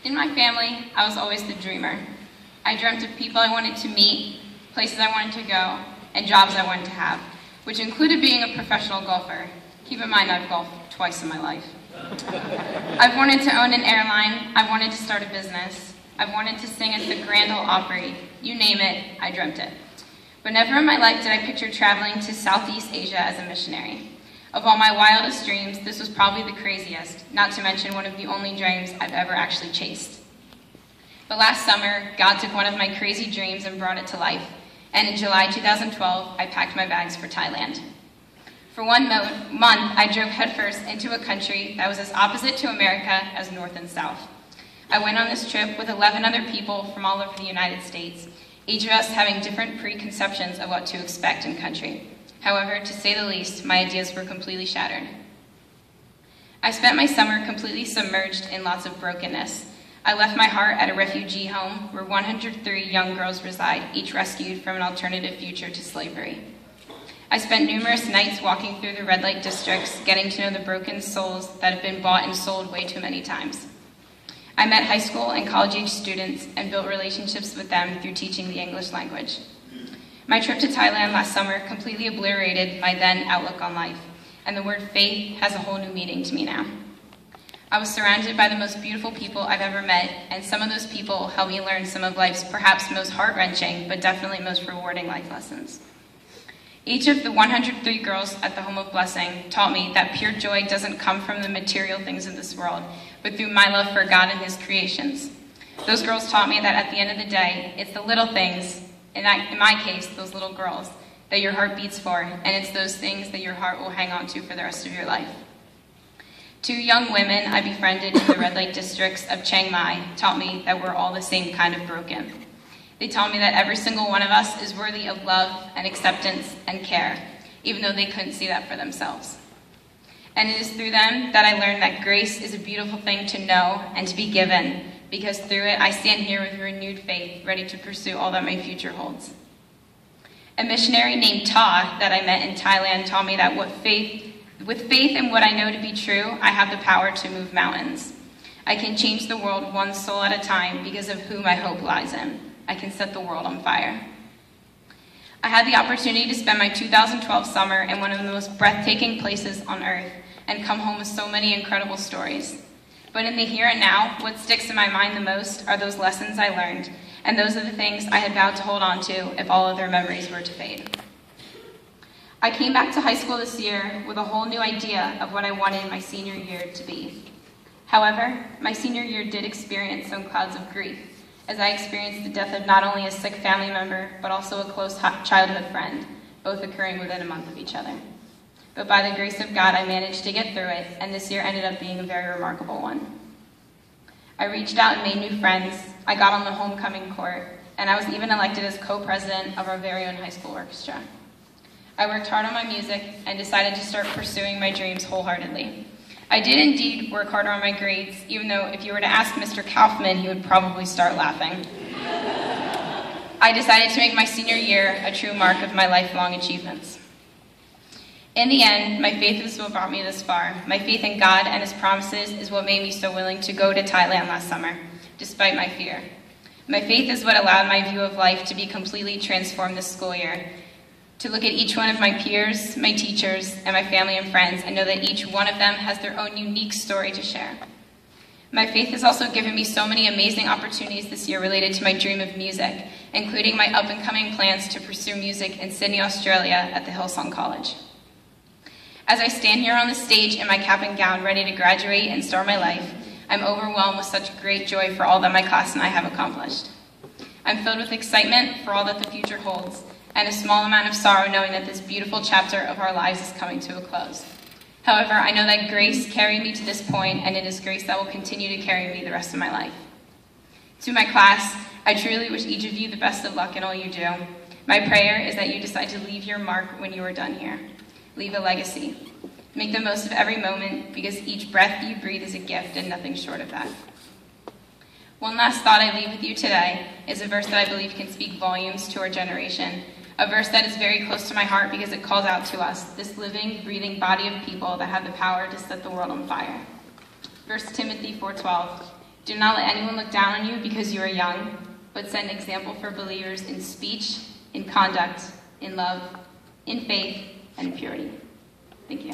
In my family, I was always the dreamer. I dreamt of people I wanted to meet, places I wanted to go, and jobs I wanted to have, which included being a professional golfer. Keep in mind, I've golfed twice in my life. I've wanted to own an airline. I've wanted to start a business. I've wanted to sing at the Grand Ole Opry. You name it, I dreamt it. But never in my life did I picture traveling to Southeast Asia as a missionary. Of all my wildest dreams, this was probably the craziest, not to mention one of the only dreams I've ever actually chased. But last summer, God took one of my crazy dreams and brought it to life, and in July 2012, I packed my bags for Thailand. For 1 month, I drove headfirst into a country that was as opposite to America as North and South. I went on this trip with 11 other people from all over the United States, each of us having different preconceptions of what to expect in country. However, to say the least, my ideas were completely shattered. I spent my summer completely submerged in lots of brokenness. I left my heart at a refugee home where 103 young girls reside, each rescued from an alternative future to slavery. I spent numerous nights walking through the red light districts, getting to know the broken souls that have been bought and sold way too many times. I met high school and college-age students and built relationships with them through teaching the English language. My trip to Thailand last summer completely obliterated my then outlook on life, and the word faith has a whole new meaning to me now. I was surrounded by the most beautiful people I've ever met, and some of those people helped me learn some of life's perhaps most heart-wrenching, but definitely most rewarding life lessons. Each of the 103 girls at the Home of Blessing taught me that pure joy doesn't come from the material things of this world, but through my love for God and His creations. Those girls taught me that at the end of the day, it's the little things, in my case, those little girls, that your heart beats for, and it's those things that your heart will hang on to for the rest of your life. 2 young women I befriended in the red light districts of Chiang Mai taught me that we're all the same kind of broken. They taught me that every single one of us is worthy of love and acceptance and care, even though they couldn't see that for themselves. And it is through them that I learned that grace is a beautiful thing to know and to be given, because through it I stand here with renewed faith, ready to pursue all that my future holds. A missionary named Ta that I met in Thailand taught me that with faith in what I know to be true, I have the power to move mountains. I can change the world one soul at a time because of who my hope lies in. I can set the world on fire. I had the opportunity to spend my 2012 summer in one of the most breathtaking places on earth and come home with so many incredible stories. But in the here and now, what sticks in my mind the most are those lessons I learned, and those are the things I had vowed to hold on to if all other memories were to fade. I came back to high school this year with a whole new idea of what I wanted my senior year to be. However, my senior year did experience some clouds of grief, as I experienced the death of not only a sick family member, but also a close childhood friend, both occurring within a month of each other. But by the grace of God, I managed to get through it, and this year ended up being a very remarkable one. I reached out and made new friends. I got on the homecoming court, and I was even elected as co-president of our very own high school orchestra. I worked hard on my music and decided to start pursuing my dreams wholeheartedly. I did indeed work harder on my grades, even though if you were to ask Mr. Kaufman, he would probably start laughing. I decided to make my senior year a true mark of my lifelong achievements. In the end, my faith is what brought me this far. My faith in God and His promises is what made me so willing to go to Thailand last summer, despite my fear. My faith is what allowed my view of life to be completely transformed this school year, to look at each one of my peers, my teachers, and my family and friends, and know that each one of them has their own unique story to share. My faith has also given me so many amazing opportunities this year related to my dream of music, including my up-and-coming plans to pursue music in Sydney, Australia at the Hillsong College. As I stand here on the stage in my cap and gown, ready to graduate and start my life, I'm overwhelmed with such great joy for all that my class and I have accomplished. I'm filled with excitement for all that the future holds, and a small amount of sorrow knowing that this beautiful chapter of our lives is coming to a close. However, I know that grace carried me to this point, and it is grace that will continue to carry me the rest of my life. To my class, I truly wish each of you the best of luck in all you do. My prayer is that you decide to leave your mark when you are done here. Leave a legacy. Make the most of every moment, because each breath you breathe is a gift and nothing short of that. One last thought I leave with you today is a verse that I believe can speak volumes to our generation. A verse that is very close to my heart because it calls out to us, this living, breathing body of people that have the power to set the world on fire. 1 Timothy 4:12, Do not let anyone look down on you because you are young, but set an example for believers in speech, in conduct, in love, in faith, and in purity. Thank you.